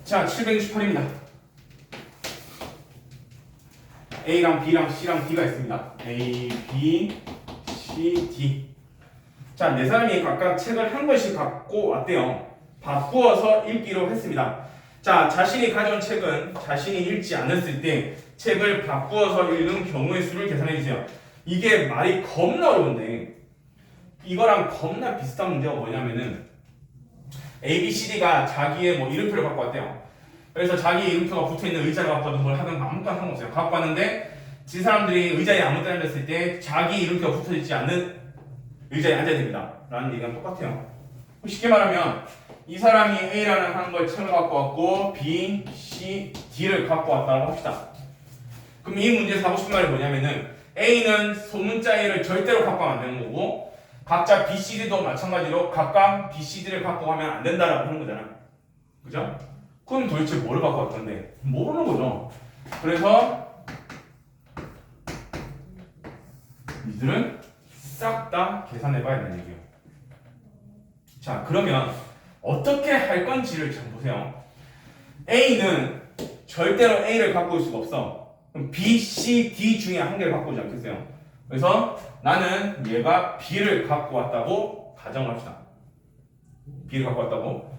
자, 768입니다. A랑 B랑 C랑 D가 있습니다. A, B, C, D. 자, 네 사람이 각각 책을 한 권씩 갖고 왔대요. 바꾸어서 읽기로 했습니다. 자, 자신이 가져온 책은 자신이 읽지 않았을 때 책을 바꾸어서 읽는 경우의 수를 계산해 주세요. 이게 말이 겁나 어려운데 이거랑 겁나 비슷한 문제가 뭐냐면은 A, B, C, D가 자기의 뭐 이름표를 갖고 왔대요. 그래서 자기 이름표가 붙어있는 의자를 갖고 와도 뭘 하든 아무것도 상관없어요. 갖고 왔는데 지 사람들이 의자에 아무 때나 앉았을 때 자기 이름표가 붙어있지 않는 의자에 앉아야 됩니다. 라는 얘기랑 똑같아요. 쉽게 말하면 이 사람이 A라는 한 걸 책을 갖고 왔고 B, C, D를 갖고 왔다고 합시다. 그럼 이 문제에서 하고 싶은 말이 뭐냐면은 A는 소문자 A를 절대로 갖고 가면 안 되는 거고 각자 B, C, D도 마찬가지로 각각 B, C, D를 갖고 가면 안 된다라고 하는 거잖아. 그죠? 그럼 도대체 뭘 갖고 왔 건데? 모르는 거죠. 그래서 이들은 싹 다 계산해 봐야 되는 얘기예요. 자, 그러면 어떻게 할 건지를 잘 보세요. A는 절대로 A를 갖고 올 수가 없어. 그럼 B, C, D 중에 한 개를 갖고 오지 않겠어요? 그래서 나는 얘가 B를 갖고 왔다고 가정을 합시다. B를 갖고 왔다고.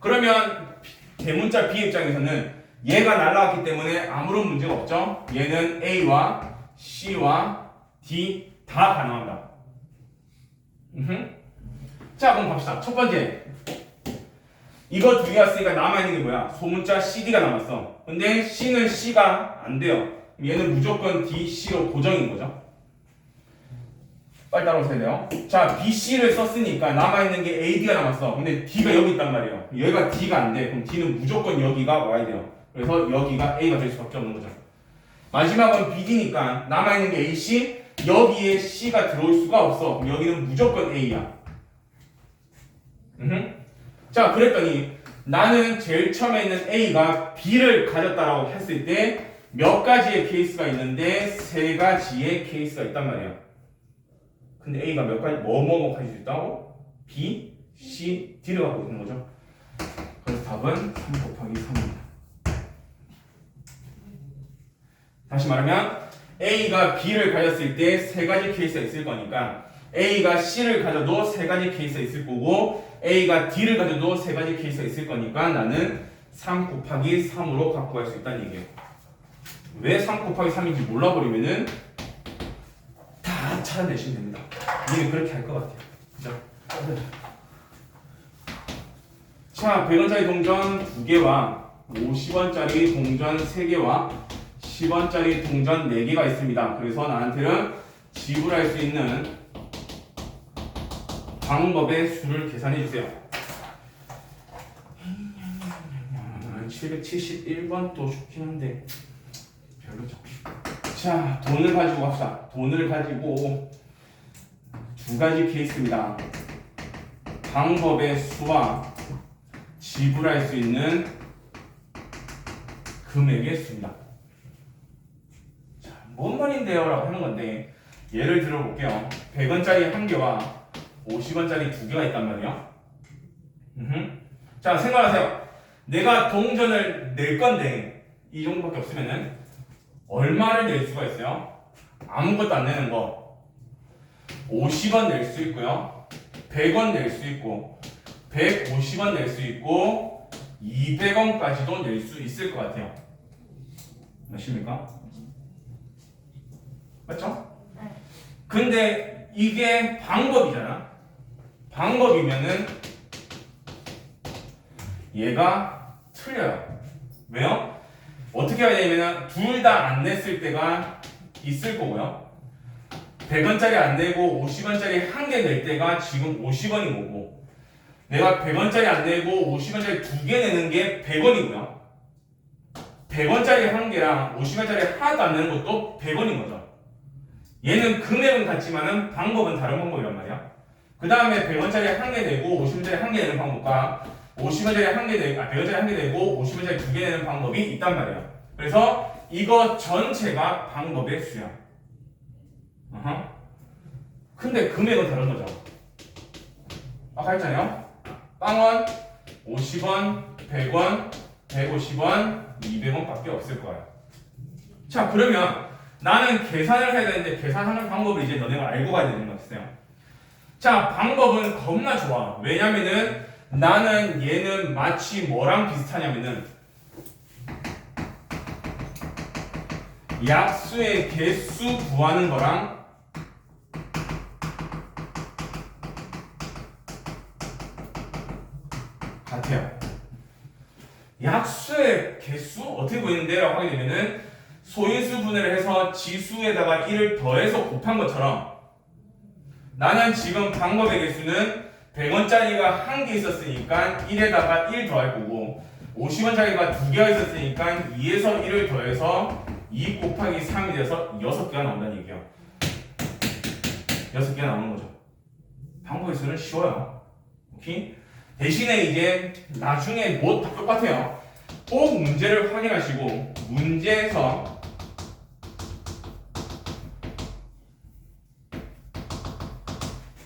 그러면 대문자 B 입장에서는 얘가 날라왔기 때문에 아무런 문제가 없죠. 얘는 A와 C와 D 다 가능합니다. 자, 그럼 갑시다. 첫 번째, 이거 두 개 왔으니까 남아있는 게 뭐야? 소문자 CD가 남았어. 근데 C는 C가 안 돼요. 얘는 무조건 D, C로 고정인 거죠. 빨리 따라오셔야 돼요. 자, B, C를 썼으니까 남아있는 게 A, D가 남았어. 근데 D가 여기 있단 말이에요. 얘가 D가 안 돼. 그럼 D는 무조건 여기가 와야 돼요. 그래서 여기가 A가 될 수밖에 없는 거죠. 마지막은 B, D니까 남아있는 게 A, C, 여기에 C가 들어올 수가 없어. 그럼 여기는 무조건 A야. 자, 그랬더니 나는 제일 처음에 있는 A가 B를 가졌다라고 했을 때 몇 가지의 케이스가 있는데 세 가지의 케이스가 있단 말이에요. 근데 A가 몇 가지, 뭐뭐 가질 수 있다고? B, C, D를 갖고 있는 거죠. 그래서 답은 3 곱하기 3입니다. 다시 말하면 A가 B를 가졌을 때 세 가지 케이스가 있을 거니까 A가 C를 가져도 세 가지 케이스가 있을 거고 A가 D를 가져도 세 가지 케이스가 있을 거니까 나는 3 곱하기 3으로 갖고 갈 수 있다는 얘기예요. 왜 3 곱하기 3인지 몰라버리면은 다 찾아내시면 됩니다. 이게 그렇게 할 것 같아요. 그죠? 자, 100원짜리 동전 2개와 50원짜리 동전 3개와 10원짜리 동전 4개가 있습니다. 그래서 나한테는 지불할 수 있는 방법의 수를 계산해 주세요. 771번도 좋긴 한데 별로죠. 자, 돈을 가지고 갑시다. 돈을 가지고 두 가지 케이스입니다. 방법의 수와 지불할 수 있는 금액의 수입니다. 자, 뭔 말인데요? 라고 하는 건데 예를 들어 볼게요. 100원짜리 한 개와 50원짜리 두 개가 있단 말이에요. 자, 생각하세요. 내가 동전을 낼 건데 이 정도밖에 없으면은 얼마를 낼 수가 있어요? 아무것도 안 내는 거 50원 낼 수 있고요, 100원 낼 수 있고, 150원 낼 수 있고, 200원까지도 낼 수 있을 것 같아요. 맞습니까? 맞죠? 네. 근데 이게 방법이잖아. 방법이면은 얘가 틀려요. 왜요? 어떻게 해야 되냐면 둘 다 안 냈을 때가 있을 거고요. 100원짜리 안 내고 50원짜리 한 개 낼 때가 지금 50원인 거고, 내가 100원짜리 안 내고 50원짜리 두 개 내는 게 100원이고요. 100원짜리 한 개랑 50원짜리 하나도 안 내는 것도 100원인 거죠. 얘는 금액은 같지만은 방법은 다른 방법이란 말이야. 그 다음에 100원짜리 한 개 내고 50원짜리 한 개 내는 방법과 50원짜리 한 개 내고 100원짜리 한 개 내고 50원짜리 두 개 내는 방법이 있단 말이야. 그래서 이거 전체가 방법의 수야. 근데 금액은 다른 거죠. 아까 했잖아요. 빵원, 50원, 100원, 150원, 200원 밖에 없을 거야. 자, 그러면 나는 계산을 해야 되는데 계산하는 방법을 이제 너네가 알고 가야 되는 것 같아요. 자, 방법은 겁나 좋아. 왜냐면은 나는 얘는 마치 뭐랑 비슷하냐면은 약수의 개수 구하는 거랑 같아요. 약수의 개수 어떻게 보이는데? 라고 하게 되면은 소인수 분해를 해서 지수에다가 1을 더해서 곱한 것처럼 나는 지금 방법의 개수는 100원짜리가 한 개 있었으니까 1에다가 1 더할 거고 50원짜리가 두 개가 있었으니까 2에서 1을 더해서 2 곱하기 3이 돼서 6개가 나온다는 얘기야. 6개가 나오는 거죠. 방법의 수는 쉬워요. 오케이? 대신에 이제 나중에 뭐 다 똑같아요. 꼭 문제를 확인하시고 문제에서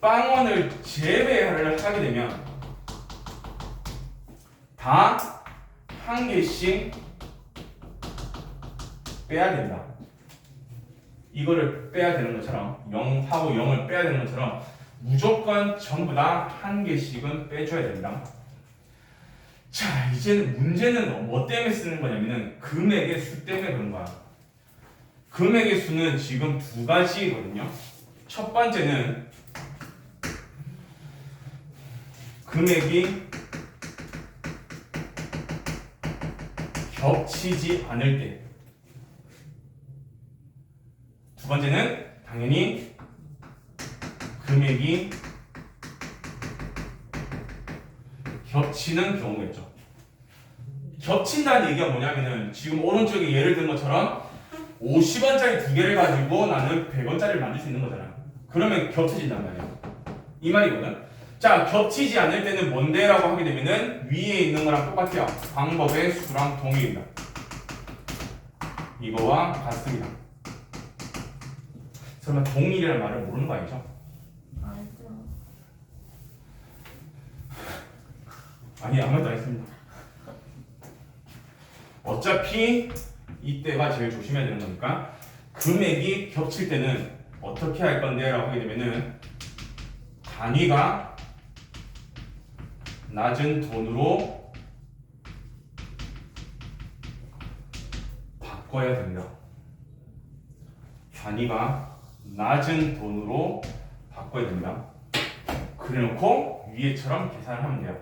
빵원을 제외를 하게 되면 다 한 개씩 빼야 된다. 이거를 빼야 되는 것처럼 0하고 0을 빼야 되는 것처럼 무조건 전부 다 한 개씩은 빼줘야 된다. 자, 이제는 문제는 뭐 때문에 쓰는 거냐면은 금액의 수 때문에 그런 거야. 금액의 수는 지금 두 가지거든요. 첫 번째는 금액이 겹치지 않을 때. 두 번째는 당연히 금액이 겹치는 경우겠죠. 겹친다는 얘기가 뭐냐면은 지금 오른쪽에 예를 든 것처럼 50원짜리 두 개를 가지고 나는 100원짜리를 만들 수 있는 거잖아. 그러면 겹쳐진단 말이야. 이 말이거든. 자, 겹치지 않을 때는 뭔데? 라고 하게 되면은 위에 있는 거랑 똑같아요. 방법의 수랑 동일이다. 이거와 같습니다. 설마 동일이라는 말을 모르는 거 아니죠? 알죠. 아니, 아무 말도 안 했습니다. 어차피 이때가 제일 조심해야 되는 거니까 금액이 겹칠 때는 어떻게 할 건데? 라고 하게 되면은 단위가 낮은 돈으로 바꿔야 됩니다. 단위가 낮은 돈으로 바꿔야 됩니다. 그래놓고 위에처럼 계산을 하면 돼요.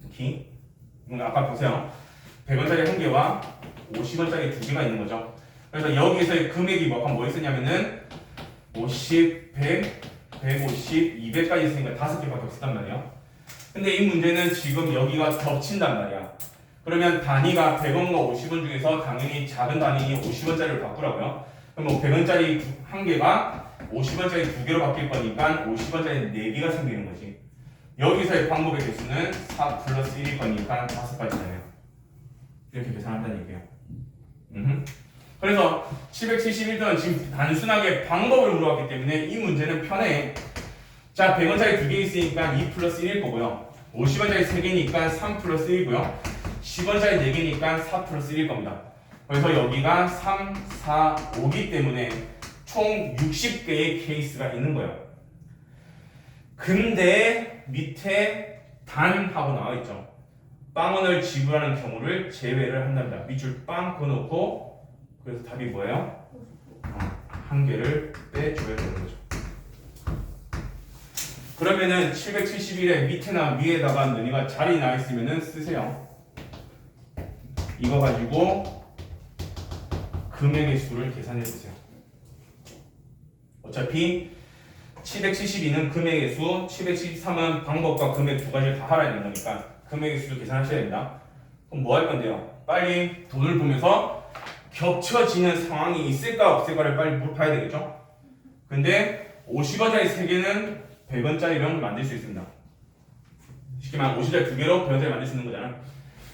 오케이? 아까 보세요. 100원짜리 한 개와 50원짜리 두 개가 있는 거죠. 그래서 여기에서의 금액이 뭐 있었냐면은 50, 100, 150, 200까지 있으니까 5개밖에 없었단 말이에요. 근데 이 문제는 지금 여기가 겹친단 말이야. 그러면 단위가 100원과 50원 중에서 당연히 작은 단위인 50원짜리를 바꾸라고요. 그럼 뭐 100원짜리 한 개가 50원짜리 두 개로 바뀔 거니까 50원짜리 4개가 생기는 거지. 여기서의 방법의 개수는 4 플러스 1일 거니까 5가지잖아요. 이렇게 계산한다는 얘기예요. 그래서 771도는 지금 단순하게 방법을 물어봤기 때문에 이 문제는 편해. 자, 100원짜리 두 개 있으니까 2 플러스 1일 거고요. 50원짜리 3개니까 3 플러스 1이고요. 10원짜리 4개니까 4 플러스 1일 겁니다. 그래서 여기가 3, 4, 5기 때문에 총 60개의 케이스가 있는 거예요. 근데 밑에 단하고 나와 있죠. 빵원을 지불하는 경우를 제외를 한답니다. 밑줄 빵 그어놓고 그래서 답이 뭐예요? 한 개를 빼줘야 되는 거죠. 그러면은 771의 밑에나 위에다가 너희가 자리 나 있으면은 쓰세요. 이거 가지고 금액의 수를 계산해 보세요. 어차피 772는 금액의 수, 773은 방법과 금액 두 가지를 다 하라 있는 거니까 금액의 수를 계산하셔야 됩니다. 그럼 뭐 할 건데요? 빨리 돈을 보면서 겹쳐지는 상황이 있을까 없을까를 빨리 봐야 되겠죠? 근데 50원짜리 3개는 100원짜리랑 만들 수 있습니다. 쉽게 말하면 50원짜리 2개로 100원짜리 만들 수 있는 거잖아.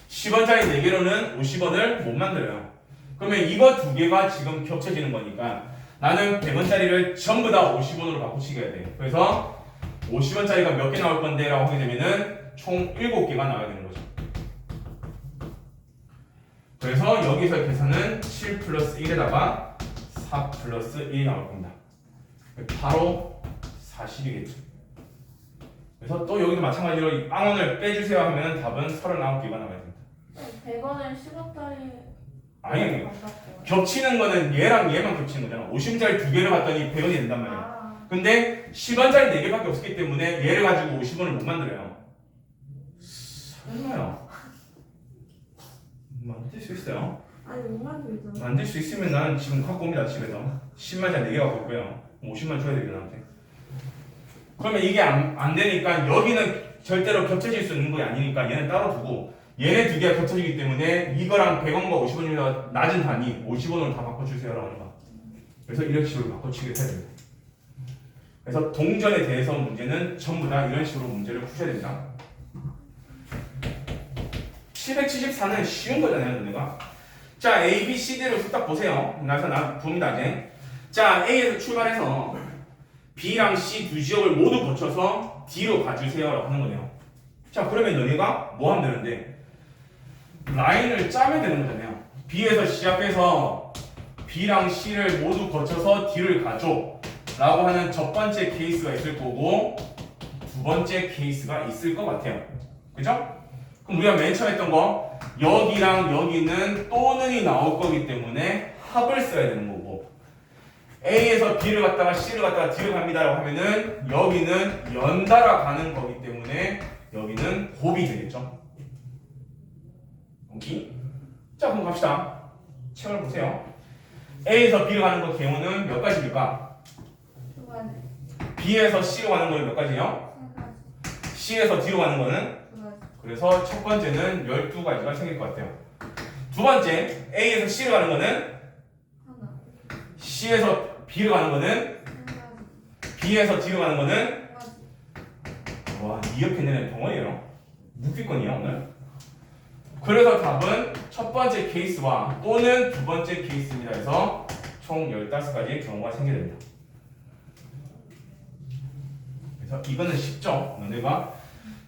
10원짜리 4개로는 50원을 못 만들어요. 그러면 이거 2개가 지금 겹쳐지는 거니까 나는 100원짜리를 전부 다 50원으로 바꾸시게 돼. 그래서 50원짜리가 몇 개 나올 건데? 라고 하게 되면은 총 7개가 나와야 되는 거죠. 그래서 여기서 계산은 7 플러스 1에다가 4 플러스 1이 나올 겁니다. 바로 40이겠죠. 그래서 또 여기도 마찬가지로 이 빵원을 빼주세요 하면 답은 39개가 나와야 됩니다. 100원은 10원짜리 아니, 겹치는 거는 얘랑 얘만 겹치는 거잖아. 50원짜리 두 개를 갖더니 100원이 된단 말이야. 아, 근데 10원짜리 4개밖에 없었기 때문에 얘를 가지고 50원을 못 만들어요. 설마요. 만들 수 있어요. 아니 못 만들잖아. 만들 수 있으면 나는 지금 갖고 옵니다. 집에서 10만짜리 4개 갖고 있고요. 50만 줘야 되겠다 나한테. 그러면 이게 안 되니까 여기는 절대로 겹쳐질 수 있는 게 아니니까 얘는 따로 두고 얘네 두 개가 겹쳐지기 때문에 이거랑 100원과 50원이나 낮은 단위 50원으로 다 바꿔주세요라고 하는 거야. 그래서 이런 식으로 바꿔치기를 해야 됩니다. 그래서 동전에 대해서 문제는 전부 다 이런 식으로 문제를 푸셔야 됩니다. 774는 쉬운 거잖아요, 너네가. 자, A, B, C, D를 딱 보세요. 그래서 나 봅니다, 이제. 자, A에서 출발해서 B랑 C 두 지역을 모두 거쳐서 D로 가주세요라고 하는 거네요. 자, 그러면 너네가 뭐 하면 되는데? 라인을 짜면 되는 거잖아요. B에서 시작해서 B랑 C를 모두 거쳐서 D를 가줘 라고 하는 첫 번째 케이스가 있을 거고 두 번째 케이스가 있을 것 같아요. 그죠? 그럼 우리가 맨 처음 했던 거 여기랑 여기는 또는이 나올 거기 때문에 합을 써야 되는 거고 A에서 B를 갔다가 C를 갔다가 D를 갑니다라고 하면은 여기는 연달아 가는 거기 때문에 여기는 곱이 되겠죠. 오케이? 자, 그럼 갑시다. 책을 보세요. A에서 B를 가는 거 경우는 몇 가지입니까? 두 가지. B에서 C로 가는 거는 몇 가지요? 세 가지. C에서 D로 가는 거는? 두 가지. 그래서 첫 번째는 12가지가 생길 것 같아요. 두 번째, A에서 C로 가는 거는? 하나. C에서 B로 가는 거는? 세 가지. B에서 D로 가는 거는? 두 가지. 와, 이어펜는 덩어리예요. 묵비권이야 오늘. 그래서 답은 첫 번째 케이스와 또는 두 번째 케이스입니다. 해서 총 15가지의 경우가 생기게 됩니다. 그래서 이거는 쉽죠? 너네가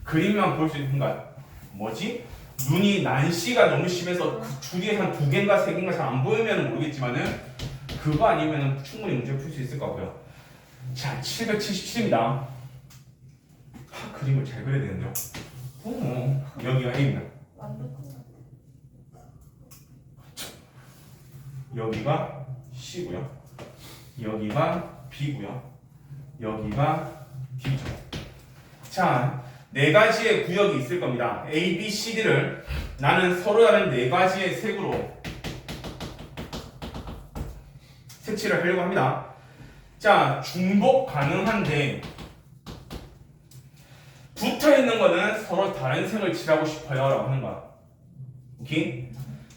그림만 볼 수 있는 거 뭐지? 눈이 난시가 너무 심해서 그 줄이 한 2개인가 3개인가 잘 안 보이면 모르겠지만은 그거 아니면 충분히 문제 풀 수 있을 것 같고요. 자, 777입니다. 그림을 잘 그려야 되는데요. 여기가 A입니다. 완벽한 것 같아. 여기가 C고요. 여기가 B고요. 여기가 D죠. 자, 네 가지의 구역이 있을 겁니다. A, B, C, D를 나는 서로 다른 네 가지의 색으로 색칠을 하려고 합니다. 자, 중복 가능한데 붙어 있는 거는 서로 다른 색을 칠하고 싶어요 라고 하는 거야. 오케이?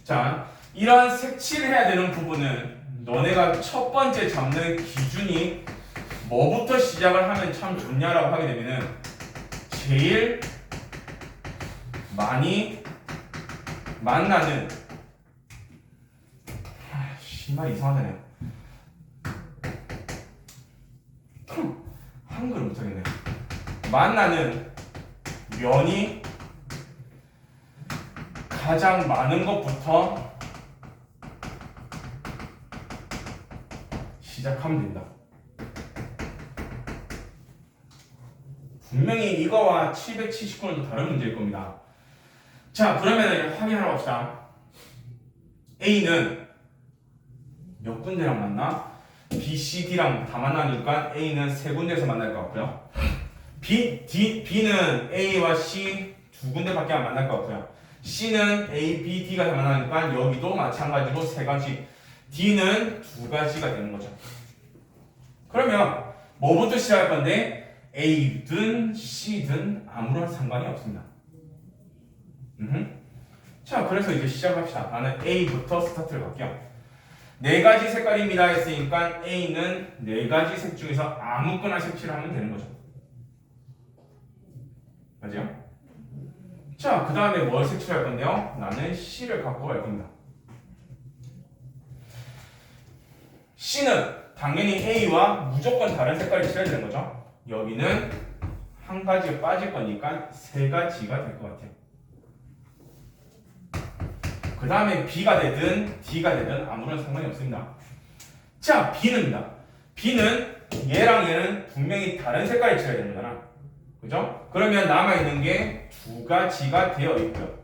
자, 이러한 색칠을 해야 되는 부분은 너네가 첫 번째 잡는 기준이 뭐부터 시작을 하면 참 좋냐라고 하게 되면은 제일 많이 만나는 말 이상하잖아요. 한글을 못하겠네. 만나는 면이 가장 많은 것부터 시작하면 된다. 분명히 이거와 779는 다른 문제일 겁니다. 자, 그러면 확인하러 갑시다. A는 몇 군데랑 만나? B, C, D랑 다 만나니까 A는 세 군데에서 만날 것 같고요. B는 A와 C 두 군데밖에 안 만날 것 같고요. C는 A, B, D가 다 만나니까 여기도 마찬가지로 세 가지. D는 두 가지가 되는 거죠. 그러면 뭐부터 시작할 건데? A든 C든 아무런 상관이 없습니다. 자, 그래서 이제 시작합시다. 나는 A부터 스타트를 갈게요. 네 가지 색깔입니다 했으니까 A는 네 가지 색 중에서 아무거나 색칠을 하면 되는 거죠. 맞아요? 자, 그 다음에 뭘 색칠할 건데요? 나는 C를 갖고 갈 겁니다. C는 당연히 A와 무조건 다른 색깔이 칠해야 되는 거죠. 여기는 한 가지가 빠질 거니까 세 가지가 될 것 같아요. 그 다음에 B가 되든 D가 되든 아무런 상관이 없습니다. 자, B는입니다. B는 얘랑 얘는 분명히 다른 색깔이 칠해야 되는 거잖아. 그죠? 그러면 남아있는 게 두 가지가 되어 있고요.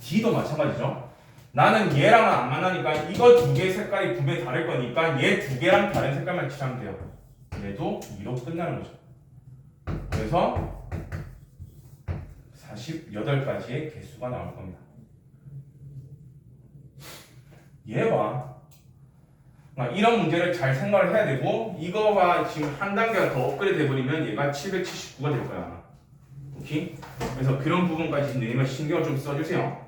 D도 마찬가지죠. 나는 얘랑은 안 만나니까 이거 두 개 색깔이 분명히 다를 거니까 얘 두 개랑 다른 색깔만 칠하면 돼요. 얘도 2로 끝나는 거죠. 그래서 48가지의 개수가 나올 겁니다. 얘 봐. 이런 문제를 잘 생각을 해야 되고 이거와 지금 한 단계가 더 업그레이드 해버리면 얘가 779가 될 거야. 오케이? 그래서 그런 부분까지 내면 신경을 좀 써주세요.